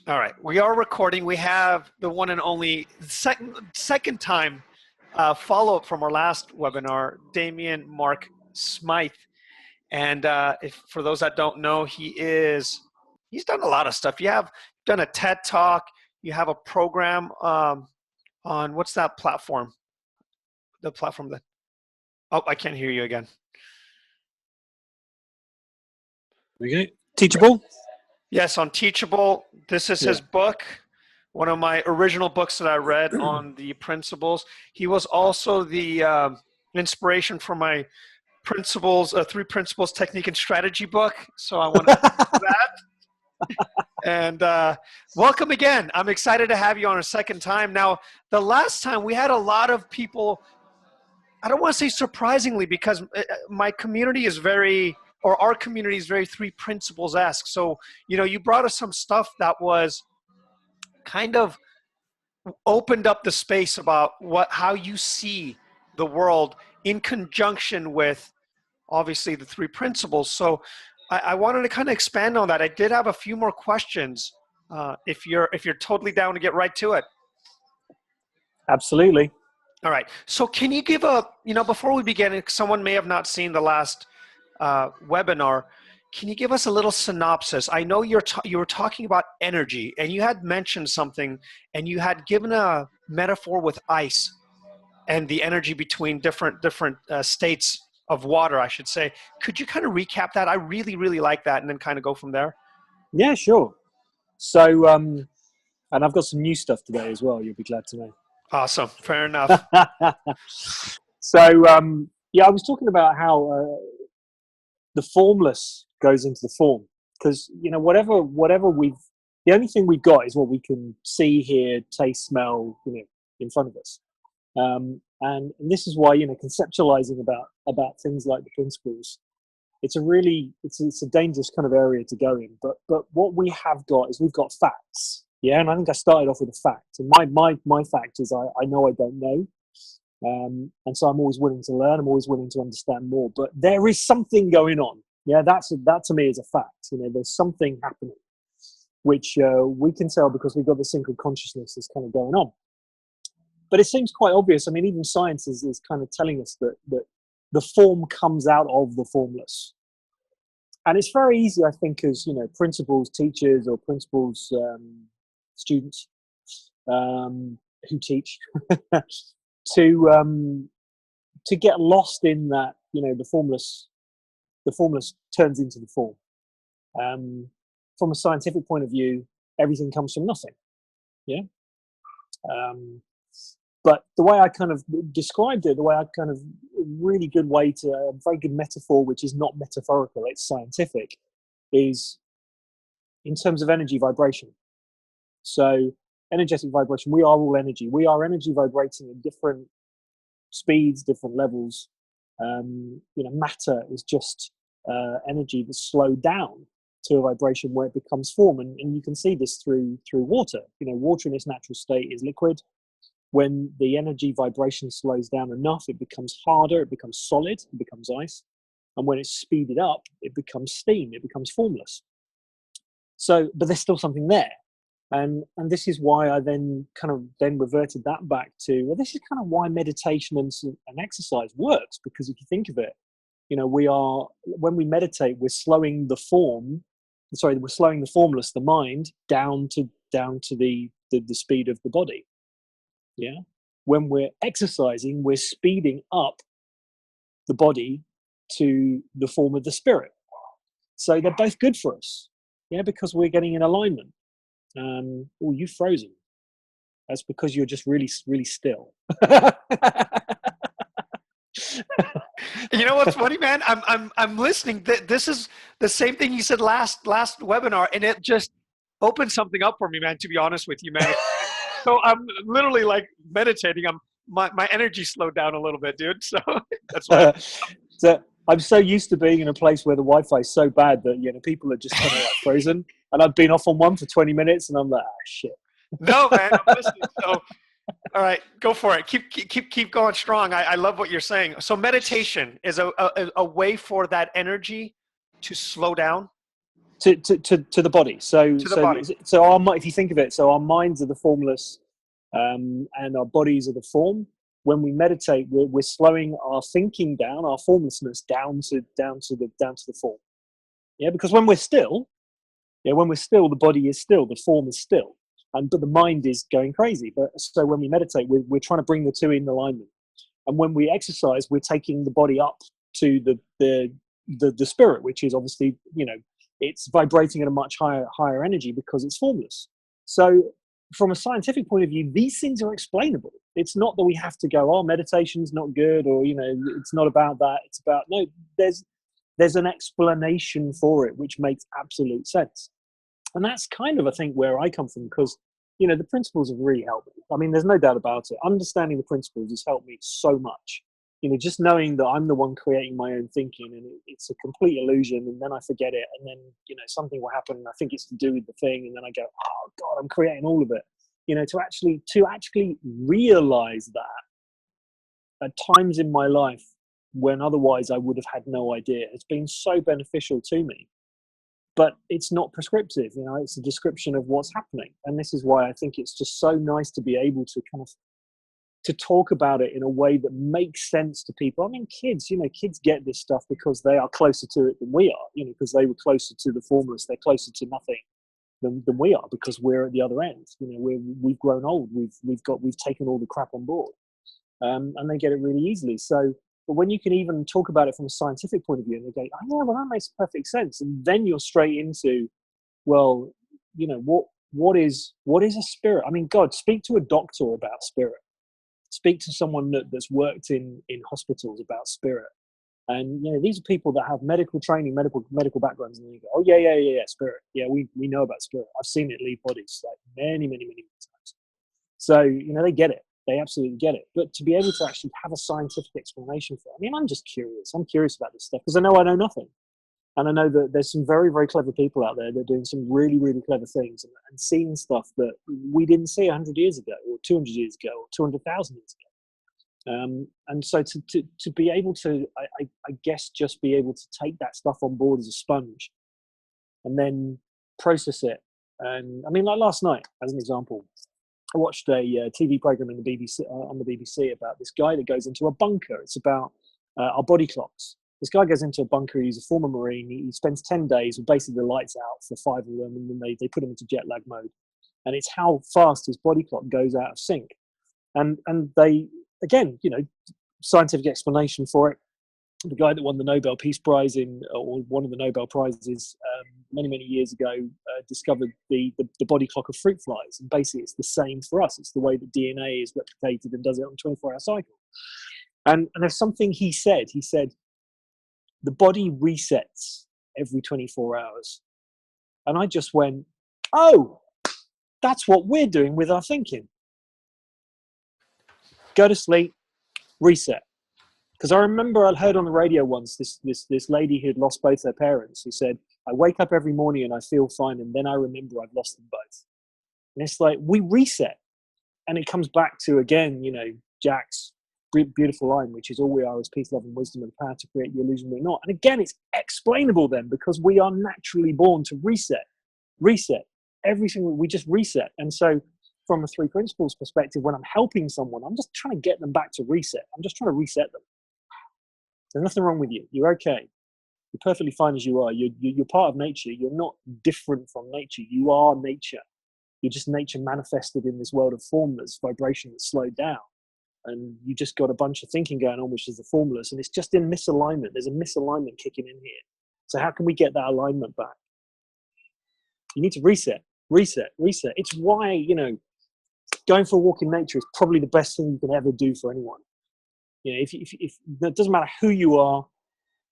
All right, we are recording. We have the one and only second time follow-up from our last webinar, Damian Mark Smyth. And if for those that don't know, he's done a lot of stuff. You have done a TED Talk. You have a program on what's that platform? The platform that, oh, I can't hear you again. Okay, Teachable? Yes, on Teachable. This is his book, one of my original books that I read on the principles. He was also the inspiration for my principles, 3 principles, technique, and strategy book. So I want to do that. And welcome again. I'm excited to have you on a second time. Now, the last time we had a lot of people, I don't want to say surprisingly, because my community is our community is very 3 principles-esque. So, you brought us some stuff that was kind of opened up the space about how you see the world in conjunction with, obviously, the 3 principles. So I wanted to kind of expand on that. I did have a few more questions, if you're totally down to get right to it. Absolutely. All right. So can you give before we begin, someone may have not seen the last webinar, can you give us a little synopsis? I know you were talking about energy, and you had mentioned something, and you had given a metaphor with ice and the energy between different states of water, I should say. Could you kind of recap that? I really, really like that, and then kind of go from there. Yeah, sure. So, and I've got some new stuff today as well, you'll be glad to know. Awesome. Fair enough. So, I was talking about how the formless goes into the form, because whatever the only thing we've got is what we can see, hear, taste, smell, in front of us, and this is why conceptualizing about things like the principles, it's a dangerous kind of area to go in. But what we have got is we've got facts, and I think I started off with a fact, and my fact is I know I don't know. And so I'm always willing to learn. I'm always willing to understand more. But there is something going on. Yeah, that to me is a fact. There's something happening, which we can tell because we've got the sync of consciousness that's kind of going on. But it seems quite obvious. I mean, even science is kind of telling us that the form comes out of the formless. And it's very easy, I think, as principals, teachers, or principals, students who teach. To get lost in that, the formless turns into the form. From a scientific point of view, everything comes from nothing. Yeah. But the way I kind of described it, really good way to, a very good metaphor, which is not metaphorical, it's scientific, is in terms of energy vibration. So, energetic vibration, we are all energy. We are energy vibrating at different speeds, different levels. Matter is just energy that's slowed down to a vibration where it becomes form. And you can see this through water. Water in its natural state is liquid. When the energy vibration slows down enough, it becomes harder, it becomes solid, it becomes ice. And when it's speeded up, it becomes steam, it becomes formless. So, but there's still something there. And this is why I then reverted that back to, well, this is kind of why meditation and exercise works, because if you think of it, when we meditate, we're slowing the formless, the mind, down to the speed of the body. Yeah. When we're exercising, we're speeding up the body to the form of the spirit. So they're both good for us. Yeah, because we're getting in alignment. You've frozen. That's because you're just really, really still. You know what's funny, man? I'm listening. This is the same thing you said last webinar, and it just opened something up for me, man. To be honest with you, man. So I'm literally like meditating. My energy slowed down a little bit, dude. So that's why. So I'm so used to being in a place where the Wi-Fi is so bad that people are just kind of like frozen. And I've been off on one for 20 minutes, and I'm like, shit. No, man, I'm listening. So, all right, go for it. Keep going strong. I love what you're saying. So meditation is a way for that energy to slow down. To the body. So To the body. if you think of it, so our minds are the formless, and our bodies are the form. When we meditate, we're slowing our thinking down, our formlessness down to the form. Yeah, because when we're still, the body is still, the form is still, but the mind is going crazy. But so when we meditate, we're trying to bring the two in alignment. And when we exercise, we're taking the body up to the spirit, which is obviously, it's vibrating at a much higher energy because it's formless. So from a scientific point of view, these things are explainable. It's not that we have to go, oh, meditation's not good, or it's not about that. It's about, no, there's an explanation for it which makes absolute sense. And that's kind of, I think, where I come from, because the principles have really helped me. I mean, there's no doubt about it. Understanding the principles has helped me so much. Just knowing that I'm the one creating my own thinking, and it's a complete illusion, and then I forget it, and then something will happen, and I think it's to do with the thing, and then I go, oh God, I'm creating all of it. To actually realize that at times in my life when otherwise I would have had no idea, has been so beneficial to me. But it's not prescriptive, it's a description of what's happening, and this is why I think it's just so nice to be able to kind of to talk about it in a way that makes sense to people. I mean, kids get this stuff because they are closer to it than we are, because they were closer to the formless, they're closer to nothing than we are, because we're at the other end. We've grown old, we've taken all the crap on board, and they get it really easily. So, but when you can even talk about it from a scientific point of view, and they go, oh yeah, well that makes perfect sense, and then you're straight into, well, what is a spirit? I mean, God, speak to a doctor about spirit. Speak to someone that's worked in hospitals about spirit. And these are people that have medical training, medical backgrounds, and you go, oh yeah, spirit. Yeah, we know about spirit. I've seen it leave bodies like many times. So they get it. They absolutely get it. But to be able to actually have a scientific explanation for it, I mean, I'm just curious. I'm curious about this stuff because I know nothing. And I know that there's some very, very clever people out there that are doing some really, really clever things and seeing stuff that we didn't see 100 years ago or 200 years ago or 200,000 years ago. And so to be able to, I guess, just be able to take that stuff on board as a sponge and then process it. And I mean, like last night, as an example, I watched a TV program in the BBC, on the BBC about this guy that goes into a bunker. It's about our body clocks. This guy goes into a bunker. He's a former Marine. He spends 10 days with basically the lights out for 5 of them, and then they put him into jet lag mode. And it's how fast his body clock goes out of sync. And they, again, scientific explanation for it. The guy that won the Nobel Peace Prize or one of the Nobel Prizes many years ago discovered the body clock of fruit flies. And basically it's the same for us. It's the way that DNA is replicated and does it on a 24-hour cycle. And there's something he said. He said, the body resets every 24 hours. And I just went, oh, that's what we're doing with our thinking. Go to sleep, reset. Because I remember I heard on the radio once this lady who had lost both her parents, who said, I wake up every morning and I feel fine, and then I remember I've lost them both. And it's like, we reset. And it comes back to, again, Jack's beautiful line, which is all we are is peace, love, and wisdom, and power to create the illusion we're not. And again, it's explainable then, because we are naturally born to reset everything. We just reset. And so from a three principles perspective, when I'm helping someone, I'm just trying to get them back to reset. I'm just trying to reset them. There's nothing wrong with you. You're okay. You're perfectly fine as you are. You're part of nature. You're not different from nature. You are nature. You're just nature manifested in this world of formless vibration that's slowed down. And you just got a bunch of thinking going on, which is the formless, and it's just in misalignment. There's a misalignment kicking in here. So how can we get that alignment back? You need to reset. It's why, going for a walk in nature is probably the best thing you can ever do for anyone. If it doesn't matter who you are,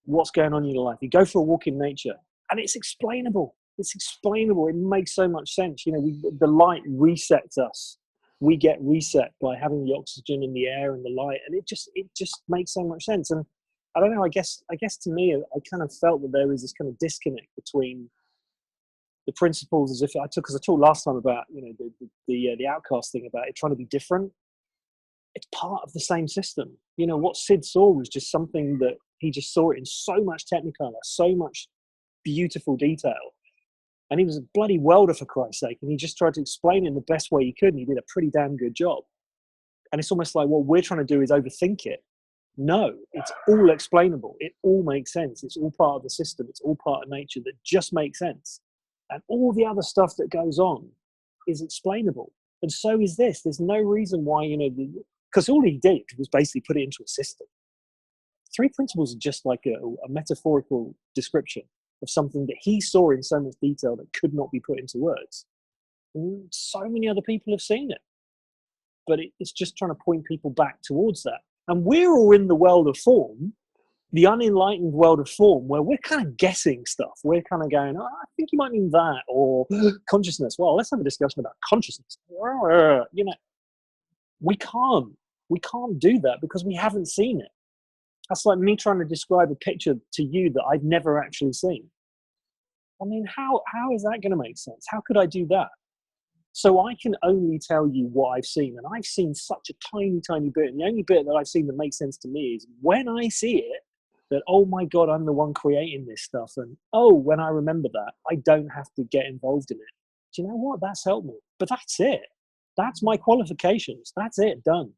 what's going on in your life, you go for a walk in nature, and it's explainable. It makes so much sense. The light resets us. We get reset by having the oxygen in the air and the light, and it just makes so much sense. And I don't know, I guess to me, I kind of felt that there was this kind of disconnect between the principles, as if because I talked last time about the outcast thing, about it trying to be different. It's part of the same system. What Sid saw was just something that he just saw it in so much technicolor, so much beautiful detail, And he was a bloody welder, for Christ's sake. And he just tried to explain it in the best way he could. And he did a pretty damn good job. And it's almost like what we're trying to do is overthink it. No, it's all explainable. It all makes sense. It's all part of the system. It's all part of nature that just makes sense. And all the other stuff that goes on is explainable. And so is this. There's no reason why, because all he did was basically put it into a system. Three principles are just like a metaphorical description of something that he saw in so much detail that could not be put into words. And so many other people have seen it. But it's just trying to point people back towards that. And we're all in the world of form, the unenlightened world of form, where we're kind of guessing stuff. We're kind of going, I think you might mean that, or consciousness. Well, let's have a discussion about consciousness. We can't do that because we haven't seen it. That's like me trying to describe a picture to you that I've never actually seen. I mean, how is that going to make sense? How could I do that? So I can only tell you what I've seen, and I've seen such a tiny, tiny bit. And the only bit that I've seen that makes sense to me is when I see it, that, oh my God, I'm the one creating this stuff. And oh, when I remember that, I don't have to get involved in it. Do you know what? That's helped me. But that's it. That's my qualifications. That's it, done.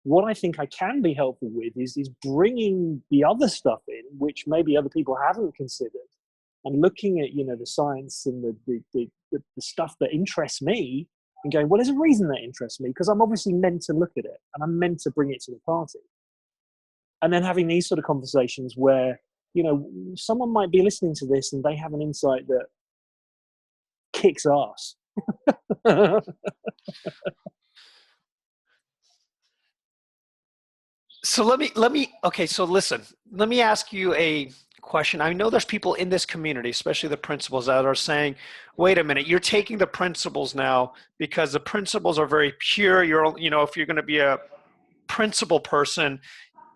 What I think I can be helpful with is bringing the other stuff in, which maybe other people haven't considered, and looking at, the science and the stuff that interests me and going, well, there's a reason that interests me because I'm obviously meant to look at it and I'm meant to bring it to the party. And then having these sort of conversations where, someone might be listening to this and they have an insight that kicks ass. So listen, let me ask you a question. I know there's people in this community, especially the principals, that are saying, wait a minute, you're taking the principles now because the principles are very pure. If you're going to be a principle person,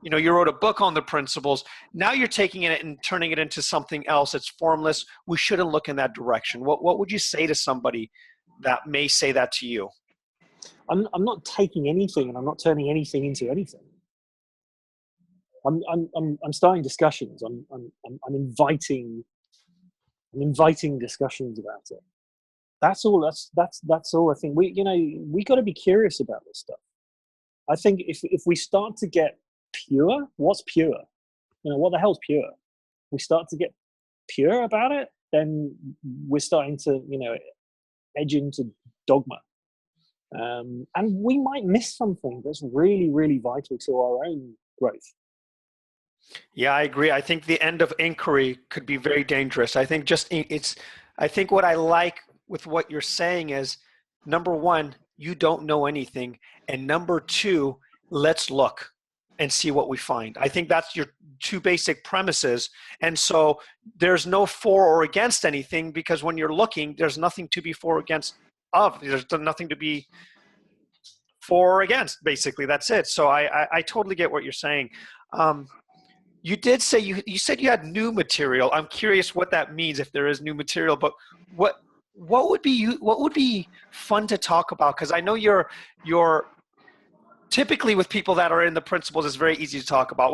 you wrote a book on the principles. Now you're taking it and turning it into something else. It's formless. We shouldn't look in that direction. What would you say to somebody that may say that to you? I'm not taking anything and I'm not turning anything into anything. I'm starting discussions. I'm inviting discussions about it. That's all. That's all. I think we got to be curious about this stuff. I think if we start to get pure, what's pure? What the hell's pure? We start to get pure about it, then we're starting to edge into dogma, and we might miss something that's really, really vital to our own growth. Yeah, I agree. I think the end of inquiry could be very dangerous. I think I think what I like with what you're saying is, number one, you don't know anything. And number two, let's look and see what we find. I think that's your two basic premises. And so there's no for or against anything, because when you're looking, there's nothing to be for or against of. There's nothing to be for or against, basically. That's it. So I totally get what you're saying. You did say you said you had new material. I'm curious what that means, if there is new material. But what would be fun to talk about? Because I know you're typically with people that are in the principles, it's very easy to talk about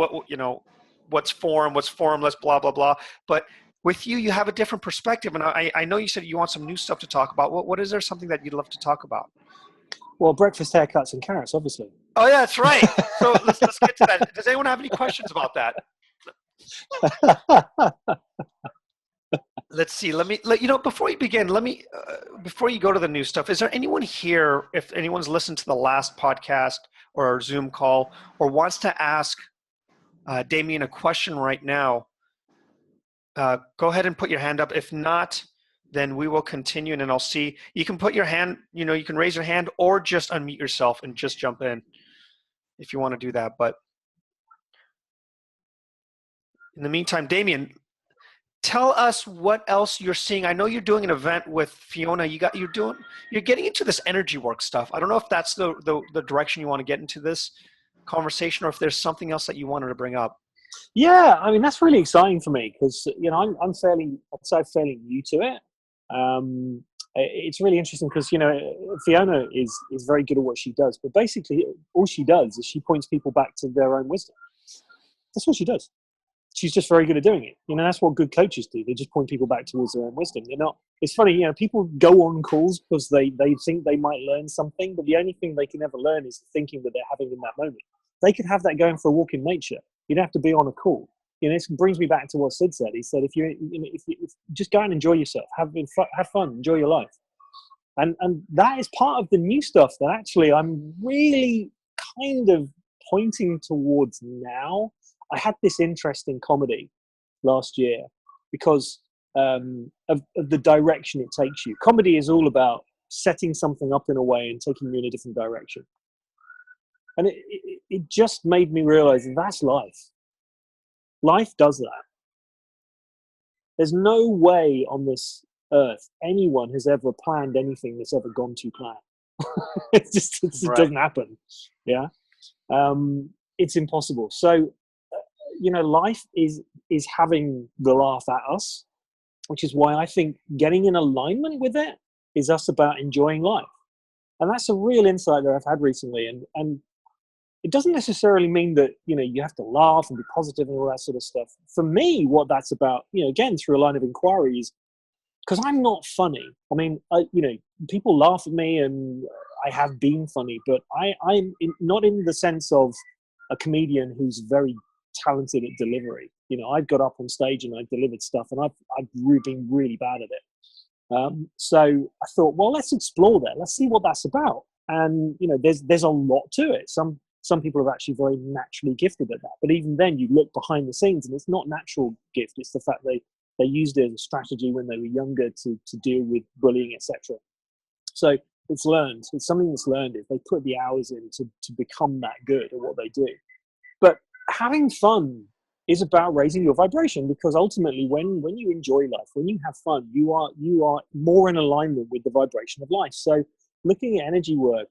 what's form, what's formless, blah blah blah. But with you have a different perspective, and I know you said you want some new stuff to talk about. What is there something that you'd love to talk about? Well, breakfast, haircuts, and carrots, obviously. Oh yeah, that's right. So let's get to that. Does anyone have any questions about that? Let's see. Before you begin, before you go to the new stuff, is there anyone here, if anyone's listened to the last podcast or our Zoom call, or wants to ask Damian a question right now, go ahead and put your hand up. If not, then we will continue, and then I'll see. You can put your hand, you can raise your hand or just unmute yourself and just jump in if you want to do that. But in the meantime, Damian, tell us what else you're seeing. I know you're doing an event with Fiona. You're getting into this energy work stuff. I don't know if that's the direction you want to get into this conversation, or if there's something else that you wanted to bring up. Yeah, I mean, that's really exciting for me because I'm fairly new to it. It's really interesting because Fiona is very good at what she does, but basically all she does is she points people back to their own wisdom. That's what she does. she's just very good at doing it. That's what good coaches do. They just point people back towards their own wisdom. They're not. It's funny, people go on calls because they think they might learn something, but the only thing they can ever learn is the thinking that they're having in that moment. They could have that going for a walk in nature. You don't have to be on a call. This brings me back to what Sid said. He said, if you just go and enjoy yourself, have fun, enjoy your life. And that is part of the new stuff that actually I'm really kind of pointing towards now. I had this interest in comedy last year because of the direction it takes you. Comedy is all about setting something up in a way and taking you in a different direction. And it just made me realize that's life. Life does that. There's no way on this earth anyone has ever planned anything that's ever gone to plan. It doesn't happen. Yeah. It's impossible. So, life is having the laugh at us, which is why I think getting in alignment with it is us about enjoying life. And that's a real insight that I've had recently. And it doesn't necessarily mean that, you have to laugh and be positive and all that sort of stuff. For me, what that's about, again, through a line of inquiry is because I'm not funny. I mean, people laugh at me and I have been funny, but I'm not in the sense of a comedian who's very talented at delivery. I've got up on stage and I've delivered stuff and I've been really bad at it. So I thought, well, let's explore that. Let's see what that's about. And, there's a lot to it. Some people are actually very naturally gifted at that. But even then, you look behind the scenes and it's not natural gift. It's the fact they used it as a strategy when they were younger to deal with bullying, etc. So it's learned. It's something that's learned. If they put the hours in to become that good at what they do. But having fun is about raising your vibration, because ultimately when you enjoy life, when you have fun, you are more in alignment with the vibration of life. So looking at energy work,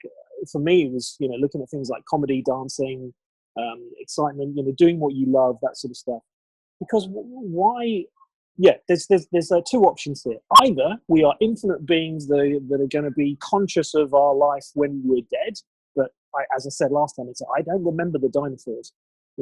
for me, it was, looking at things like comedy, dancing, excitement, doing what you love, that sort of stuff. Because why? Yeah, there's two options here. Either we are infinite beings that are going to be conscious of our life when we're dead. But as I said last time, I don't remember the dinosaurs.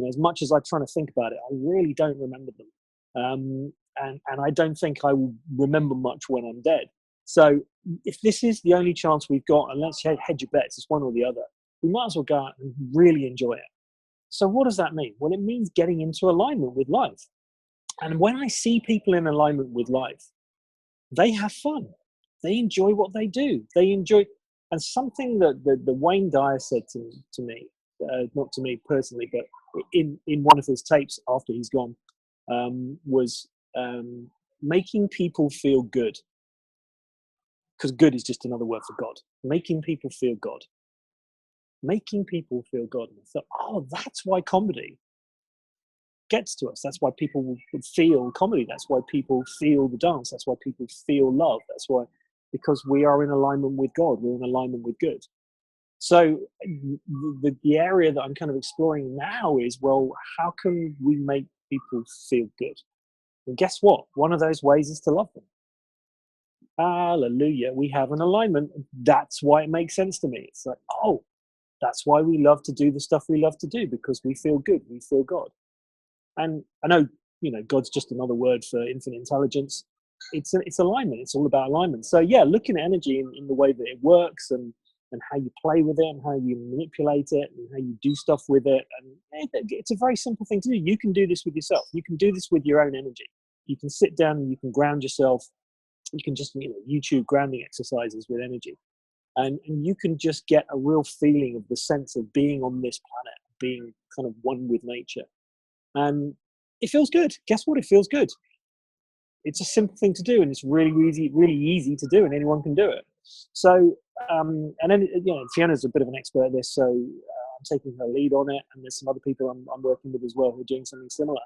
As much as I try to think about it, I really don't remember them. And I don't think I will remember much when I'm dead. So if this is the only chance we've got, and let's hedge your bets, it's one or the other, we might as well go out and really enjoy it. So what does that mean? Well, it means getting into alignment with life. And when I see people in alignment with life, they have fun. They enjoy what they do. They enjoy. And something that the Wayne Dyer said to me, not to me personally, but in one of his tapes after he's gone, was making people feel good. Because good is just another word for God. Making people feel God. Making people feel God. And I thought, oh, that's why comedy gets to us. That's why people would feel comedy. That's why people feel the dance. That's why people feel love. That's why, because we are in alignment with God. We're in alignment with good. So the area that I'm kind of exploring now is, well, how can we make people feel good? And guess what? One of those ways is to love them. Hallelujah. We have an alignment. That's why it makes sense to me. It's like, oh, that's why we love to do the stuff we love to do, because we feel good. We feel God. And I know, God's just another word for infinite intelligence. It's alignment. It's all about alignment. So yeah, looking at energy in the way that it works and how you play with it and how you manipulate it and how you do stuff with it. And it's a very simple thing to do. You can do this with yourself. You can do this with your own energy. You can sit down and you can ground yourself. You can just, YouTube grounding exercises with energy. And you can just get a real feeling of the sense of being on this planet, being kind of one with nature. And it feels good. Guess what? It feels good. It's a simple thing to do, and it's really easy to do, and anyone can do it. So, and then, Fiona's a bit of an expert at this, so I'm taking her lead on it, and there's some other people I'm working with as well who are doing something similar.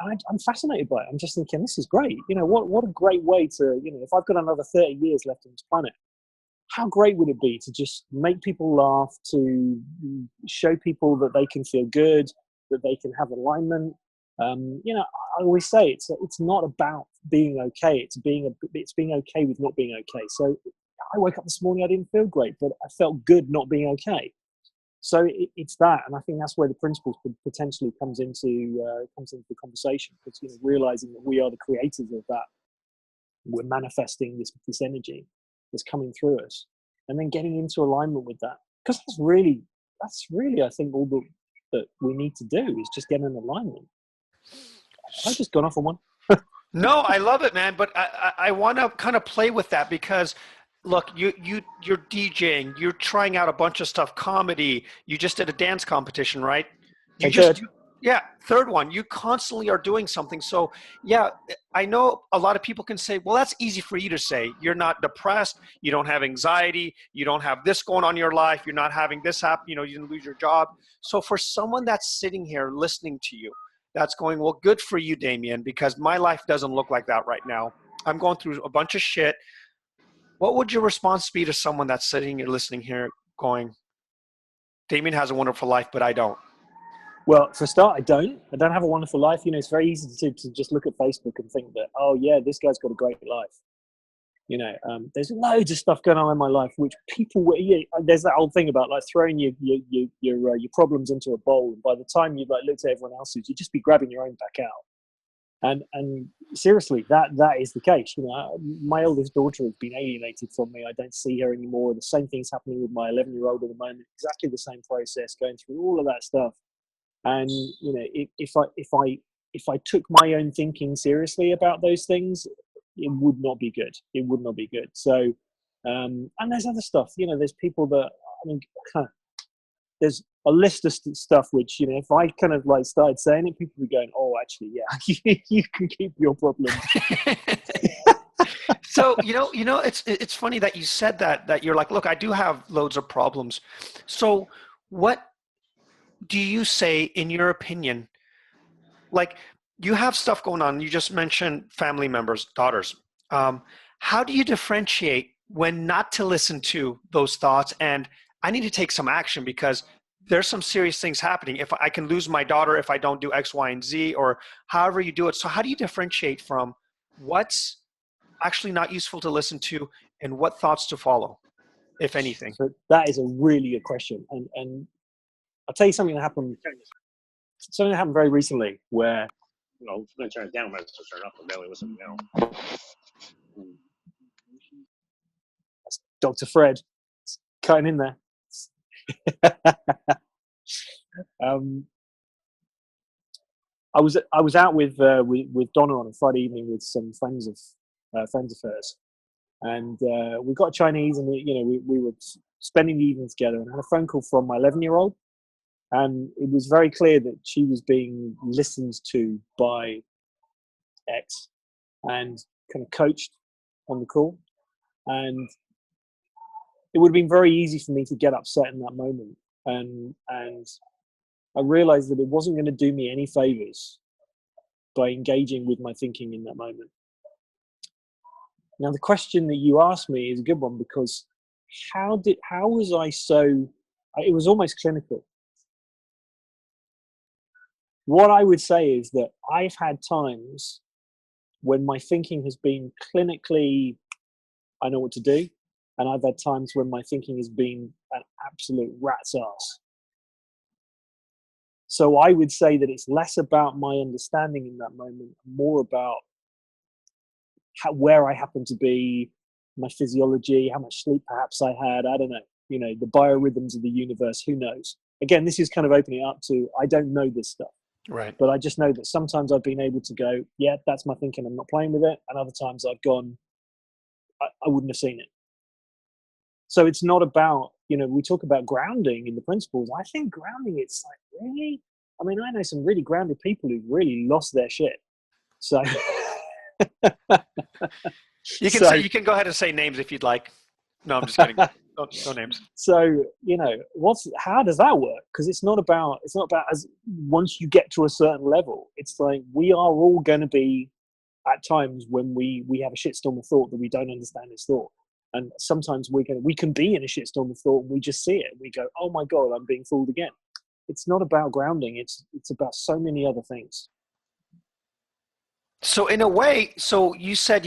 I'm fascinated by it. I'm just thinking, this is great. What a great way to, if I've got another 30 years left on this planet, how great would it be to just make people laugh, to show people that they can feel good, that they can have alignment. I always say it's not about being okay. It's being okay with not being okay. So I woke up this morning, I didn't feel great, but I felt good not being okay. So it's that, and I think that's where the principles potentially comes into the conversation, because realizing that we are the creators of that, we're manifesting this energy that's coming through us, and then getting into alignment with that, because that's really I think all that we need to do is just get in alignment. I've just gone off on one. No, I love it, man. But I want to kind of play with that, because look, you're DJing, you're trying out a bunch of stuff, comedy. You just did a dance competition, right? Yeah, third one. You constantly are doing something. So yeah, I know a lot of people can say, well, that's easy for you to say. You're not depressed. You don't have anxiety. You don't have this going on in your life. You're not having this happen. You didn't lose your job. So for someone that's sitting here listening to you, that's going, well, good for you, Damian, because my life doesn't look like that right now. I'm going through a bunch of shit. What would your response be to someone that's sitting here listening here going, Damian has a wonderful life, but I don't? Well, for a start, I don't have a wonderful life. It's very easy to just look at Facebook and think that, oh yeah, this guy's got a great life. There's loads of stuff going on in my life, which there's that old thing about like throwing your problems into a bowl, and by the time you've like looked at everyone else's, you'd just be grabbing your own back out. And seriously, that is the case. My oldest daughter has been alienated from me. I don't see her anymore. The same thing's happening with my 11-year-old at the moment. Exactly the same process, going through all of that stuff. And if I took my own thinking seriously about those things, it would not be good. It would not be good. So, and there's other stuff. There's people that there's a list of stuff which if I kind of like started saying it, people would be going, "Oh, actually, yeah, you can keep your problems." So it's funny that you said that you're like, look, I do have loads of problems. So what do you say, in your opinion, like you have stuff going on, you just mentioned family members, daughters. How do you differentiate when not to listen to those thoughts and I need to take some action because there's some serious things happening? If I can lose my daughter if I don't do X, Y, and Z, or however you do it. So how do you differentiate from what's actually not useful to listen to and what thoughts to follow, if anything? So that is a really good question. And I'll tell you something that happened very recently where I'm going to turn it down, but to turn it up. I'm barely listening now. that's Dr. Fred cutting in there. I was out with Donna on a Friday evening with some friends of hers, and we got Chinese, and we were spending the evening together, and I had a phone call from my 11-year-old, and it was very clear that she was being listened to by X and kind of coached on the call, and it would have been very easy for me to get upset in that moment, and I realized that it wasn't going to do me any favors by engaging with my thinking in that moment. Now, the question that you asked me is a good one, because how was I so? It was almost clinical. What I would say is that I've had times when my thinking has been clinically, I know what to do, and I've had times when my thinking has been an absolute rat's ass. So I would say that it's less about my understanding in that moment, more about where I happen to be, my physiology, how much sleep perhaps I had, I don't know, the biorhythms of the universe, who knows? Again, this is kind of opening it up to, I don't know this stuff. Right. But I just know that sometimes I've been able to go, yeah, that's my thinking, I'm not playing with it. And other times I've gone, I wouldn't have seen it. So it's not about, we talk about grounding in the principles. I think grounding, it's like, really? I mean, I know some really grounded people who've really lost their shit. So you can go ahead and say names if you'd like. No, I'm just kidding. No names. So how does that work? Because it's not about as once you get to a certain level, it's like we are all going to be at times when we have a shitstorm of thought that we don't understand this thought, and sometimes we can be in a shitstorm of thought and we just see it. We go, oh my god, I'm being fooled again. It's not about grounding. It's about so many other things. So in a way, so you said,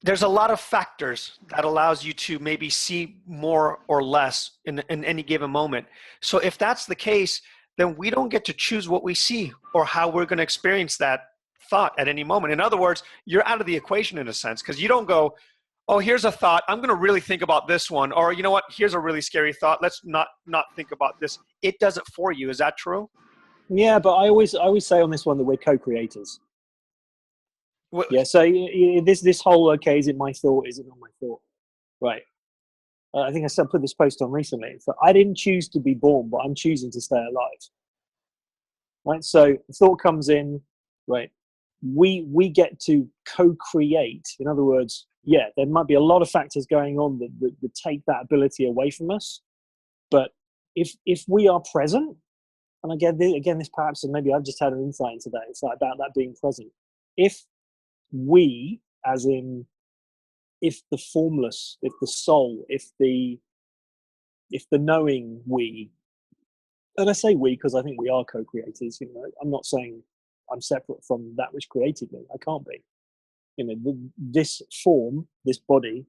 there's a lot of factors that allows you to maybe see more or less in any given moment. So if that's the case, then we don't get to choose what we see or how we're going to experience that thought at any moment. In other words, you're out of the equation in a sense, because you don't go, oh, here's a thought, I'm going to really think about this one. Or, you know what, here's a really scary thought, let's not think about this. It does it for you. Is that true? Yeah, but I always say on this one that we're co-creators. Yeah, so this whole, okay, is it my thought, is it not my thought? Right. I think I put this post on recently. So I didn't choose to be born, but I'm choosing to stay alive. Right. So thought comes in. Right. We get to co-create. In other words, yeah, there might be a lot of factors going on that take that ability away from us. But if we are present, and again this perhaps, and maybe I've just had an insight into that. It's like about that being present. If we, as in, if the formless, if the soul, if the knowing we, and I say we because I think we are co-creators. You know, I'm not saying I'm separate from that which created me. I can't be. You know, this form, this body,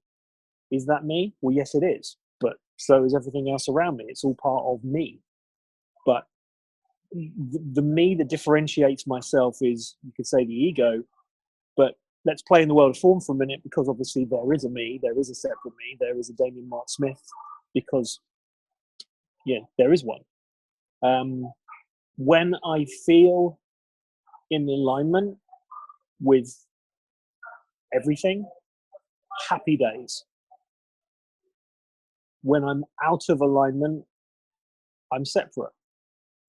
is that me? Well, yes, it is. But so is everything else around me. It's all part of me. But the me that differentiates myself is, you could say, the ego. But let's play in the world of form for a minute, because obviously there is a me, there is a separate me, there is a Damian Mark Smyth, because, yeah, there is one. When I feel in alignment with everything, happy days. When I'm out of alignment, I'm separate.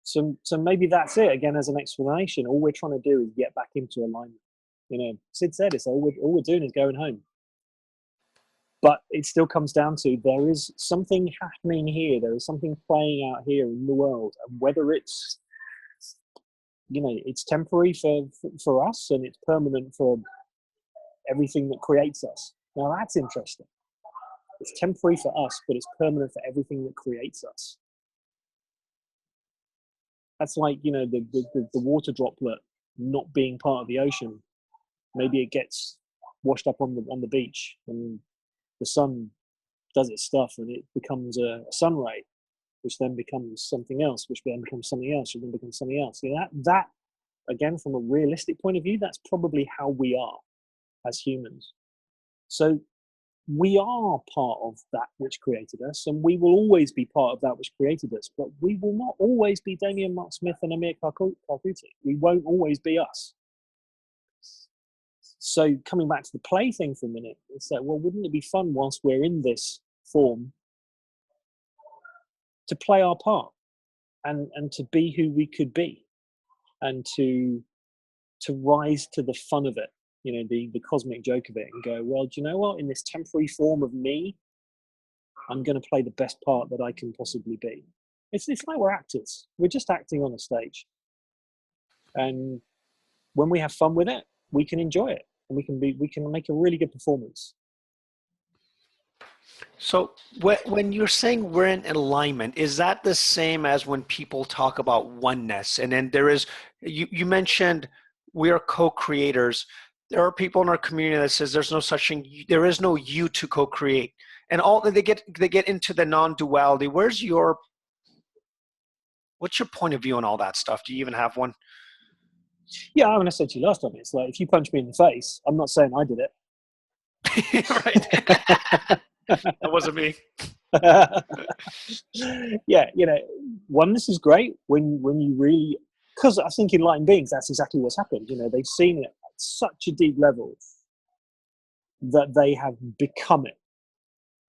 So maybe that's it, again, as an explanation. All we're trying to do is get back into alignment. You know, Sid said it, so all we're doing is going home. But it still comes down to, there is something happening here. There is something playing out here in the world. And whether it's, you know, it's temporary for us and it's permanent for everything that creates us. Now that's interesting. It's temporary for us, but it's permanent for everything that creates us. That's like, you know, the water droplet not being part of the ocean. Maybe it gets washed up on the beach, and the sun does its stuff, and it becomes a sun ray, which then becomes something else, which then becomes something else, which then becomes something else. You know, that again, from a realistic point of view, that's probably how we are as humans. So we are part of that which created us, and we will always be part of that which created us, but we will not always be Damian Mark Smyth and Amir Karkuti. We won't always be us. So coming back to the play thing for a minute, it's like, well, wouldn't it be fun whilst we're in this form to play our part and to be who we could be, and to rise to the fun of it, you know, the cosmic joke of it, and go, well, do you know what? In this temporary form of me, I'm going to play the best part that I can possibly be. It's like we're actors. We're just acting on a stage. And when we have fun with it, we can enjoy it, and we can make a really good performance. So when you're saying we're in alignment, is that the same as when people talk about oneness? And then there is, you mentioned we are co-creators. There are people in our community that says there's no such thing. There is no you to co-create, and all they get into the non-duality. What's your point of view on all that stuff? Do you even have one? Yeah, I mean, I said to you last time, it's like, if you punch me in the face, I'm not saying I did it. Right. That wasn't me. Yeah, you know, oneness is great when you really, because I think enlightened beings, that's exactly what's happened. You know, they've seen it at such a deep level that they have become it.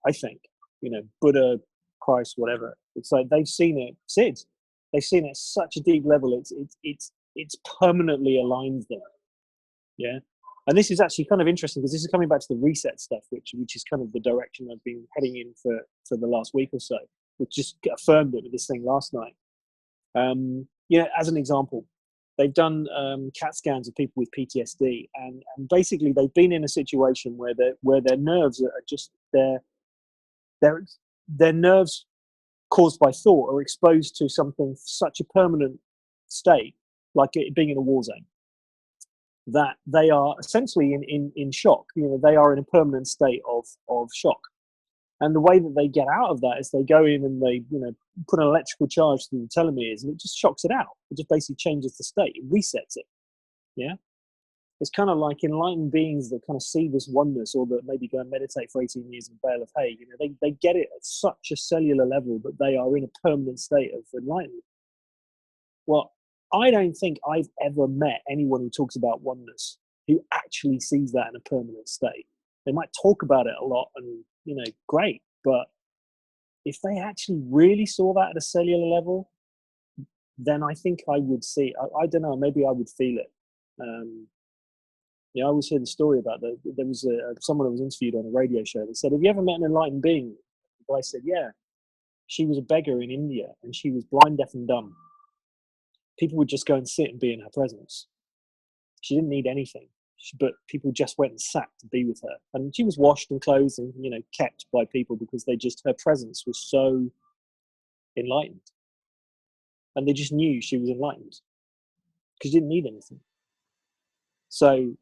I think, you know, Buddha, Christ, whatever. It's like they've seen it. Sid, they've seen it at such a deep level. It's permanently aligned them. Yeah. And this is actually kind of interesting, because this is coming back to the reset stuff, which is kind of the direction I've been heading in for the last week or so, which just affirmed it with this thing last night. You know, as an example, they've done CAT scans of people with PTSD, and basically they've been in a situation where their nerves are just their nerves caused by thought are exposed to something such a permanent state, like it being in a war zone. that they are essentially in shock. You know, they are in a permanent state of shock. And the way that they get out of that is they go in and they, you know, put an electrical charge through the telomeres, and it just shocks it out. It just basically changes the state, it resets it. Yeah. It's kind of like enlightened beings that kind of see this oneness, or that maybe go and meditate for 18 years in a bale of hay. You know, they get it at such a cellular level that they are in a permanent state of enlightenment. Well, I don't think I've ever met anyone who talks about oneness who actually sees that in a permanent state. They might talk about it a lot and, you know, great, but if they actually really saw that at a cellular level, then I think I would see, I don't know, maybe I would feel it. Yeah, I always hear the story about there was someone who was interviewed on a radio show that said, have you ever met an enlightened being? The guy said, yeah. She was a beggar in India and she was blind, deaf and dumb. People would just go and sit and be in her presence. She didn't need anything, but people just went and sat to be with her. And she was washed and clothed and, you know, kept by people because her presence was so enlightened. And they just knew she was enlightened because she didn't need anything. So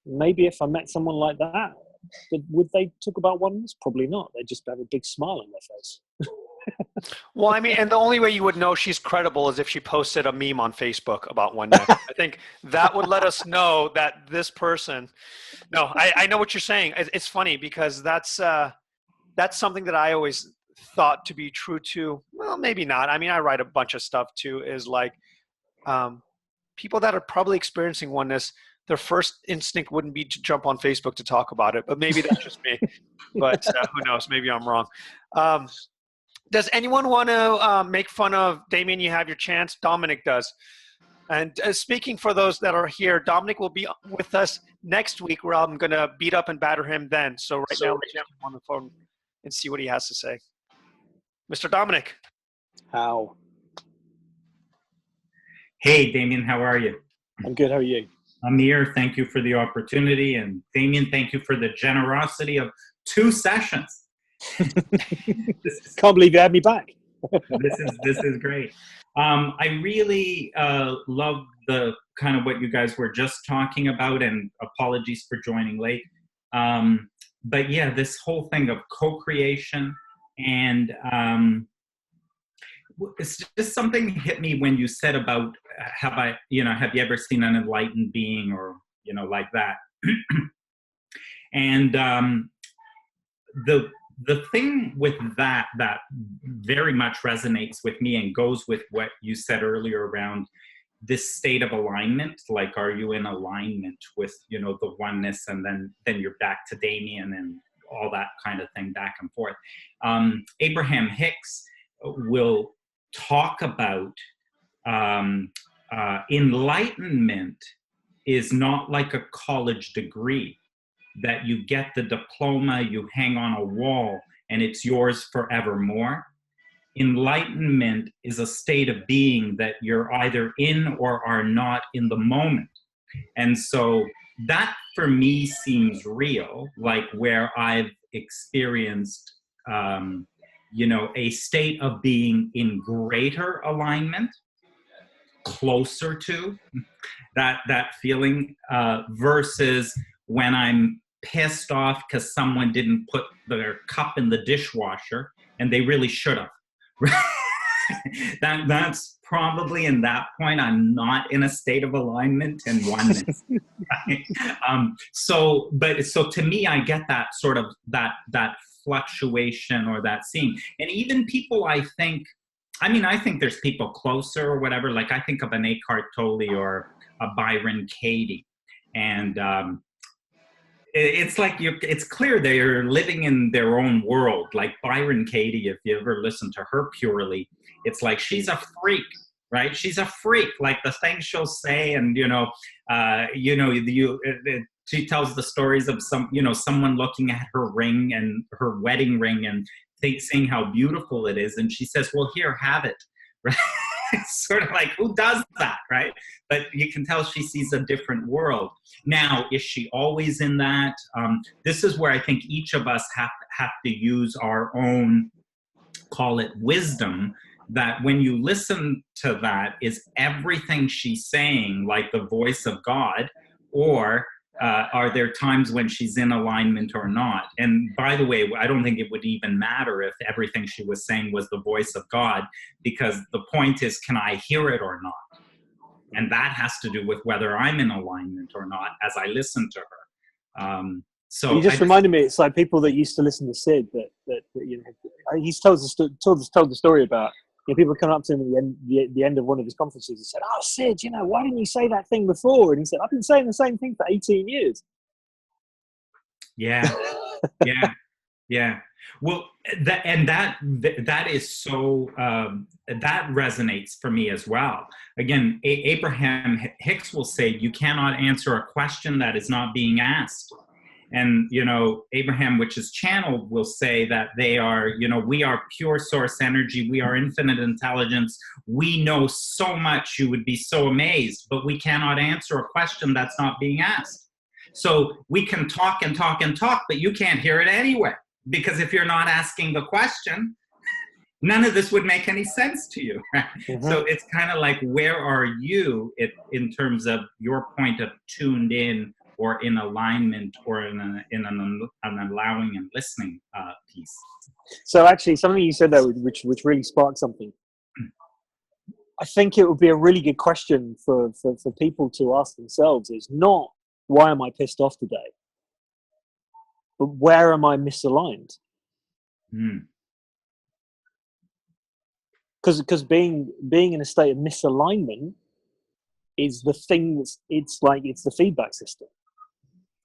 maybe if I met someone like that, would they talk about oneness? Probably not. They'd just have a big smile on their face. Well, I mean, and the only way you would know she's credible is if she posted a meme on Facebook about oneness. I think that would let us know that this person. No, I know what you're saying. It's funny because that's something that I always thought to be true too. Well, maybe not. I mean, I write a bunch of stuff too. Is like people that are probably experiencing oneness, their first instinct wouldn't be to jump on Facebook to talk about it. But maybe that's just me. But who knows? Maybe I'm wrong. Does anyone want to make fun of Damian? You have your chance. Dominic does. And speaking for those that are here, Dominic will be with us next week, where I'm going to beat up and batter him then. So right now, let's jump on the phone and see what he has to say. Mr. Dominic. How? Hey, Damian, how are you? I'm good. How are you? Amir, thank you for the opportunity. And Damian, thank you for the generosity of 2 sessions. Can't believe you had me back. This is great. I really love the kind of what you guys were just talking about, and apologies for joining late. But yeah, this whole thing of co-creation, and it's just something hit me when you said about have you ever seen an enlightened being, or like that. And the thing with that very much resonates with me and goes with what you said earlier around this state of alignment. Like, are you in alignment with, the oneness, and then you're back to Damian and all that kind of thing, back and forth. Abraham Hicks will talk about enlightenment is not like a college degree that you get the diploma, you hang on a wall, and it's yours forevermore. Enlightenment is a state of being that you're either in or are not in the moment. And so that for me seems real, like where I've experienced, a state of being in greater alignment, closer to that feeling, versus when I'm pissed off because someone didn't put their cup in the dishwasher and they really should have. That's probably, in that point, I'm not in a state of alignment and oneness. So to me, I get that sort of that fluctuation or that seeing. And even people, I think there's people closer or whatever. Like, I think of an Eckhart Tolle or a Byron Katie, and it's like it's clear they're living in their own world. Like Byron Katie, if you ever listen to her purely, it's like she's a freak, right? She's a freak. Like the things she'll say, and she tells the stories of someone looking at her ring, and her wedding ring, and saying how beautiful it is, and she says, "Well, here, have it." Right? It's sort of like, who does that, right? But you can tell she sees a different world. Now, is she always in that? This is where I think each of us have to use our own, call it wisdom, that when you listen to that, is everything she's saying like the voice of God, or are there times when she's in alignment or not? And by the way, I don't think it would even matter if everything she was saying was the voice of God, because the point is, can I hear it or not? And that has to do with whether I'm in alignment or not as I listen to her. So you just reminded me, it's like people that used to listen to Sid, that you know, he's told the story about, you know, people come up to him at the end of one of his conferences and said, "Oh, Sid, you know, why didn't you say that thing before?" And he said, "I've been saying the same thing for 18 years." Yeah, yeah, yeah. Well, that is so, that resonates for me as well. Again, Abraham Hicks will say, you cannot answer a question that is not being asked. And, you know, Abraham, which is channeled, will say that they are, you know, we are pure source energy. We are infinite intelligence. We know so much, you would be so amazed, but we cannot answer a question that's not being asked. So we can talk and talk and talk, but you can't hear it anyway, because if you're not asking the question, none of this would make any sense to you. Right? Mm-hmm. So it's kind of like, where are you in terms of your point of tuned in, or in alignment, or in an allowing and listening piece? So actually, something you said there, which really sparked something. I think it would be a really good question for people to ask themselves, is not, why am I pissed off today? But where am I misaligned? Because being in a state of misalignment is the thing it's the feedback system.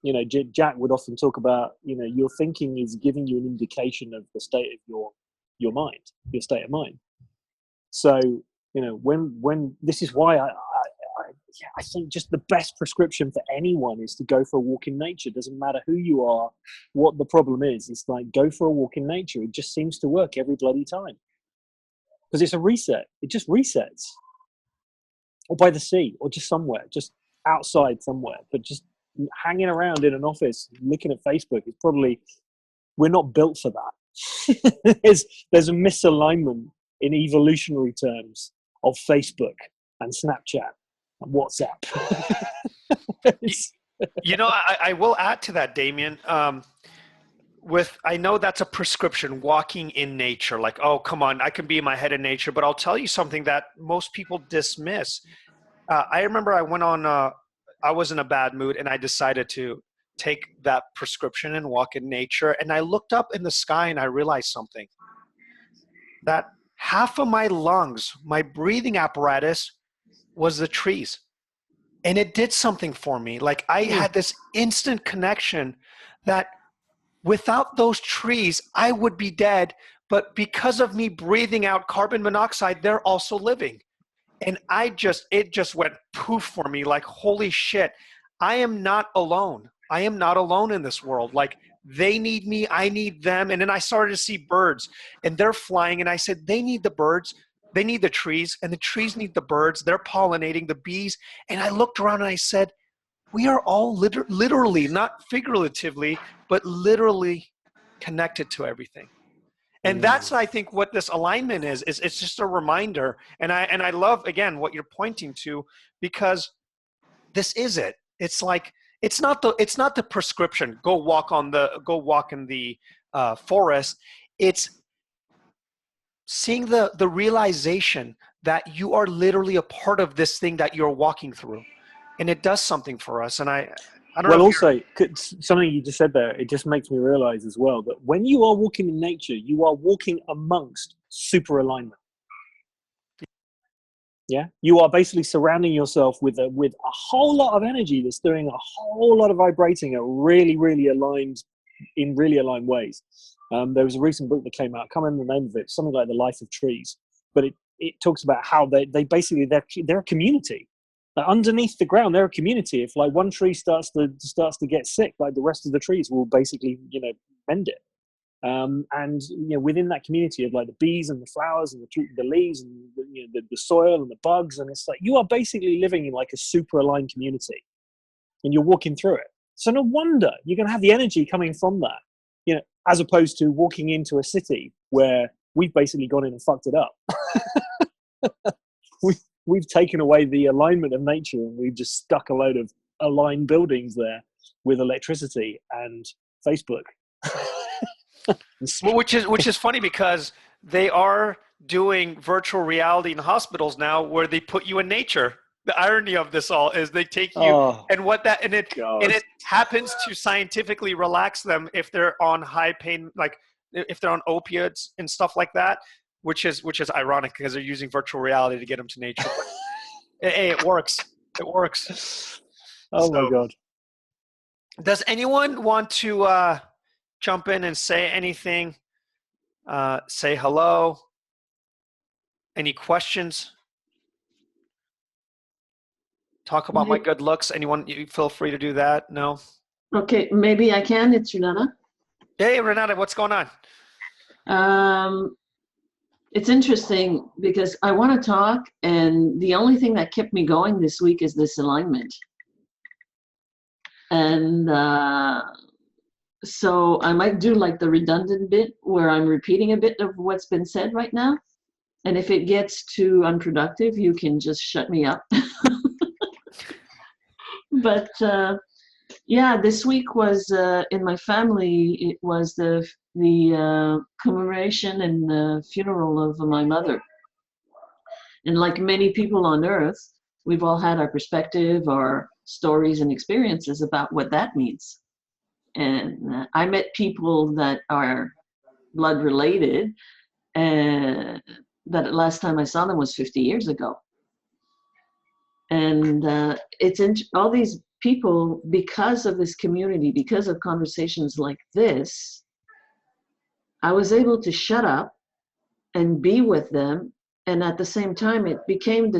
You know, Jack would often talk about, you know, your thinking is giving you an indication of the state of your mind, your state of mind. So, you know, when this is why I think just the best prescription for anyone is to go for a walk in nature. Doesn't matter who you are, what the problem is. It's like, go for a walk in nature. It just seems to work every bloody time. Because it's a reset. It just resets. Or by the sea, or just somewhere, just outside somewhere. But just hanging around in an office, looking at Facebook, is probably, we're not built for that. There's a misalignment in evolutionary terms of Facebook and Snapchat and WhatsApp. You know, I will add to that, Damian. I know that's a prescription, walking in nature. Like, oh, come on, I can be in my head in nature. But I'll tell you something that most people dismiss. I remember I went on, I was in a bad mood, and I decided to take that prescription and walk in nature. And I looked up in the sky and I realized something. That half of my lungs, my breathing apparatus, was the trees. And it did something for me. Like, I had this instant connection that without those trees, I would be dead. But because of me breathing out carbon monoxide, they're also living. And it just went poof for me. Like, holy shit, I am not alone. I am not alone in this world. Like, they need me, I need them. And then I started to see birds, and they're flying. And I said, they need the birds. They need the trees, and the trees need the birds. They're pollinating, the bees. And I looked around and I said, we are all literally, not figuratively, but literally connected to everything. And that's, I think, what this alignment is it's just a reminder. And I love, again, what you're pointing to, because this is it. It's like, it's not the prescription, go walk in the forest. It's seeing the realization that you are literally a part of this thing that you're walking through, and it does something for us. And I don't know. Well, also, something you just said there, it just makes me realize as well that when you are walking in nature, you are walking amongst super alignment. Yeah, you are basically surrounding yourself with a whole lot of energy that's doing a whole lot of vibrating at really aligned ways. There was a recent book that came out, I can't remember the name of it, something like The Life of Trees, but it talks about how they basically, they're a community. Like, underneath the ground, they're a community. If like one tree starts to get sick, like the rest of the trees will basically, you know, mend it. And you know, within that community of like the bees and the flowers and the leaves and the soil and the bugs, and it's like you are basically living in like a super aligned community, and you're walking through it. So no wonder you're going to have the energy coming from that, you know, as opposed to walking into a city where we've basically gone in and fucked it up. We've taken away the alignment of nature, and we've just stuck a load of aligned buildings there with electricity and Facebook. Well, which is funny because they are doing virtual reality in hospitals now where they put you in nature. The irony of this all is they take you and it happens to scientifically relax them if they're on high pain, like if they're on opiates and stuff like that, which is ironic because they're using virtual reality to get them to nature. But, hey, it works. It works. My God. Does anyone want to jump in and say anything? Say hello. Any questions? Talk about my good looks. Anyone, you feel free to do that. No? Okay, maybe I can. It's Renata. Hey, Renata, what's going on? It's interesting because I want to talk, and the only thing that kept me going this week is this alignment. And so I might do like the redundant bit where I'm repeating a bit of what's been said right now. And if it gets too unproductive, you can just shut me up. But yeah, this week was in my family. It was the commemoration and the funeral of my mother. And like many people on Earth, we've all had our perspective, our stories and experiences about what that means. And I met people that are blood related, and that last time I saw them was 50 years ago. And it's all these people, because of this community, because of conversations like this, I was able to shut up and be with them. And at the same time, it became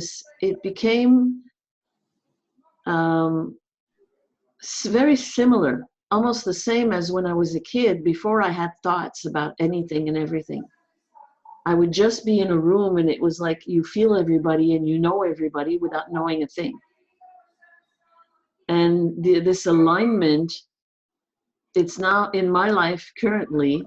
very similar, almost the same as when I was a kid, before I had thoughts about anything and everything. I would just be in a room and it was like you feel everybody and you know everybody without knowing a thing. And this alignment, it's now in my life currently.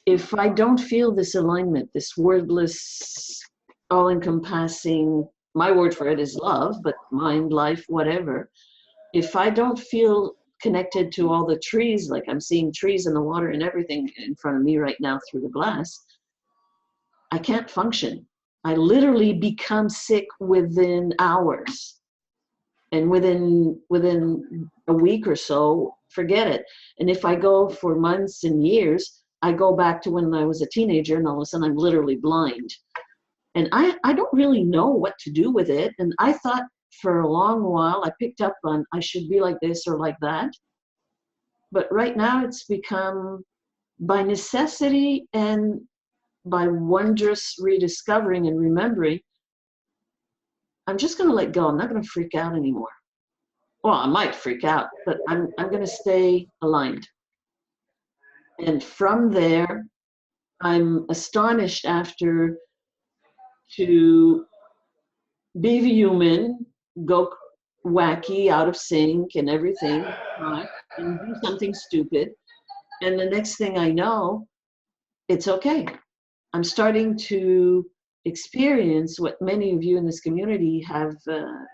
If I don't feel this alignment, this wordless, all-encompassing, my word for it is love, but mind, life, whatever. If I don't feel connected to all the trees, like I'm seeing trees and the water and everything in front of me right now through the glass, I can't function. I literally become sick within hours. And within a week or so, forget it. And if I go for months and years, I go back to when I was a teenager and all of a sudden I'm literally blind. And I don't really know what to do with it. And I thought for a long while, I picked up on I should be like this or like that. But right now it's become by necessity and by wondrous rediscovering and remembering, I'm just going to let go. I'm not going to freak out anymore. Well, I might freak out, but I'm going to stay aligned. And from there, I'm astonished after to be human, go wacky, out of sync and everything, right? And do something stupid. And the next thing I know, it's okay. I'm starting to experience what many of you in this community have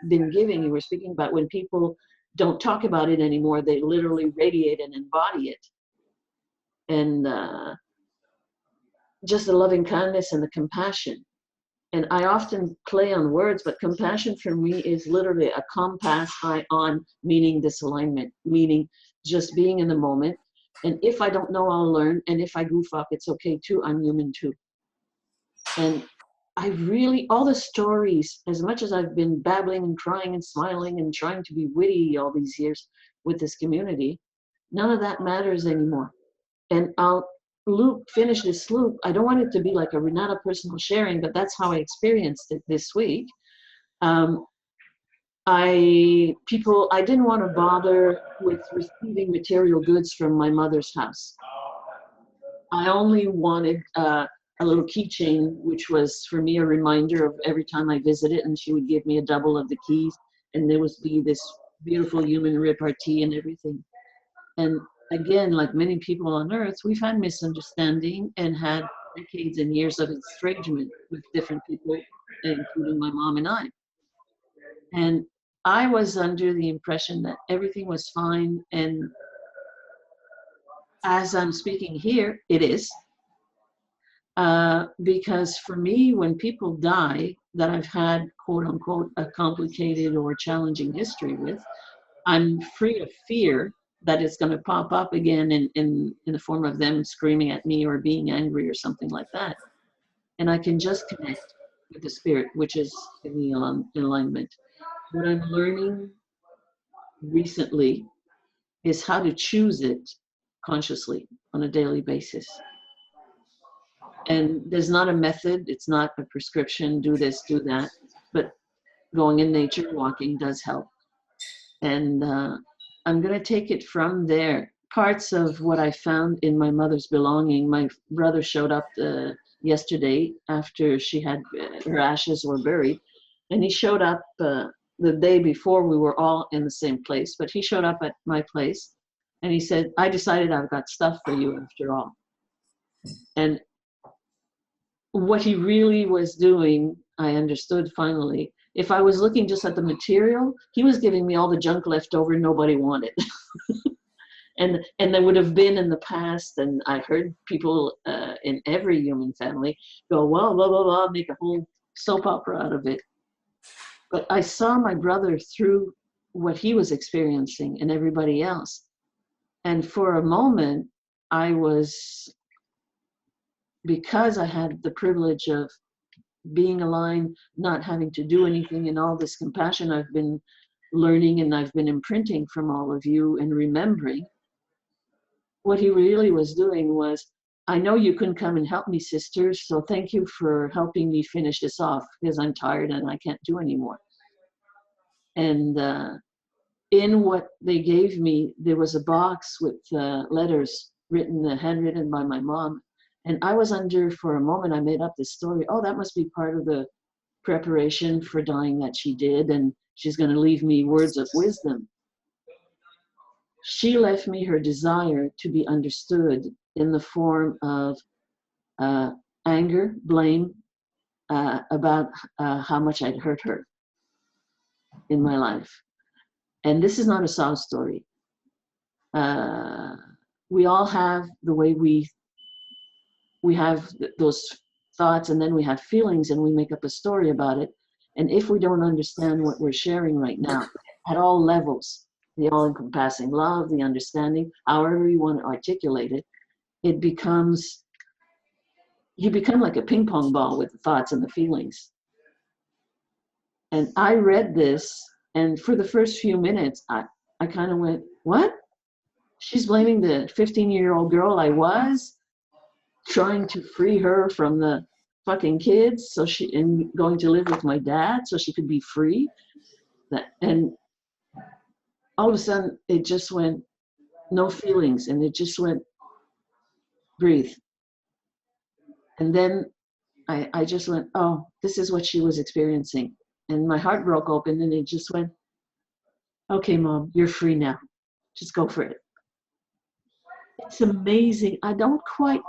been giving. You were speaking about when people don't talk about it anymore, they literally radiate and embody it. And just the loving kindness and the compassion. And I often play on words, but compassion for me is literally a compass eye on, meaning disalignment, meaning just being in the moment. And if I don't know, I'll learn. And if I goof up, it's okay too. I'm human too. And I really, all the stories, as much as I've been babbling and crying and smiling and trying to be witty all these years with this community, none of that matters anymore. And I'll finish this loop. I don't want it to be like a Renata personal sharing, but that's how I experienced it this week. I didn't want to bother with receiving material goods from my mother's house. I only wanted a little keychain, which was for me a reminder of every time I visited, and she would give me a double of the keys, and there would be this beautiful human repartee and everything. And again, like many people on Earth, we've had misunderstanding and had decades and years of estrangement with different people, including my mom and I. And I was under the impression that everything was fine. And as I'm speaking here, it is. Because for me, when people die that I've had, quote unquote, a complicated or challenging history with, I'm free of fear that it's going to pop up again in the form of them screaming at me or being angry or something like that. And I can just connect with the spirit, which is in the alignment. What I'm learning recently is how to choose it consciously on a daily basis. And there's not a method, it's not a prescription, do this, do that, but going in nature, walking does help. And I'm going to take it from there. Parts of what I found in my mother's belonging, my brother showed up yesterday after she had her ashes were buried, and he showed up the day before. We were all in the same place, but he showed up at my place and he said, I decided I've got stuff for you after all. And what he really was doing, I understood finally. If I was looking just at the material, he was giving me all the junk left over nobody wanted. and there would have been in the past, and I heard people in every human family go, well, blah, blah, blah, make a whole soap opera out of it. But I saw my brother through what he was experiencing and everybody else. And for a moment, I was, because I had the privilege of being aligned, not having to do anything, and all this compassion I've been learning and I've been imprinting from all of you and remembering, what he really was doing was, I know you couldn't come and help me, sisters, so thank you for helping me finish this off because I'm tired and I can't do anymore. And in what they gave me, there was a box with letters written, handwritten by my mom. And I was under, for a moment, I made up this story. Oh, that must be part of the preparation for dying that she did, and she's going to leave me words of wisdom. She left me her desire to be understood in the form of anger, blame, about how much I'd hurt her in my life. And this is not a sob story. We all have the way we have those thoughts, and then we have feelings, and we make up a story about it. And if we don't understand what we're sharing right now at all levels, the all-encompassing love, the understanding, however you want to articulate it, it becomes, you become like a ping pong ball with the thoughts and the feelings. And I read this, and for the first few minutes, I kind of went, what? She's blaming the 15-year-old girl I was, trying to free her from the fucking kids, and going to live with my dad so she could be free. And all of a sudden, it just went, no feelings, and it just went, breathe. And then I just went, oh, this is what she was experiencing. And my heart broke open, and it just went, okay, Mom, you're free now. Just go for it. It's amazing. I don't quite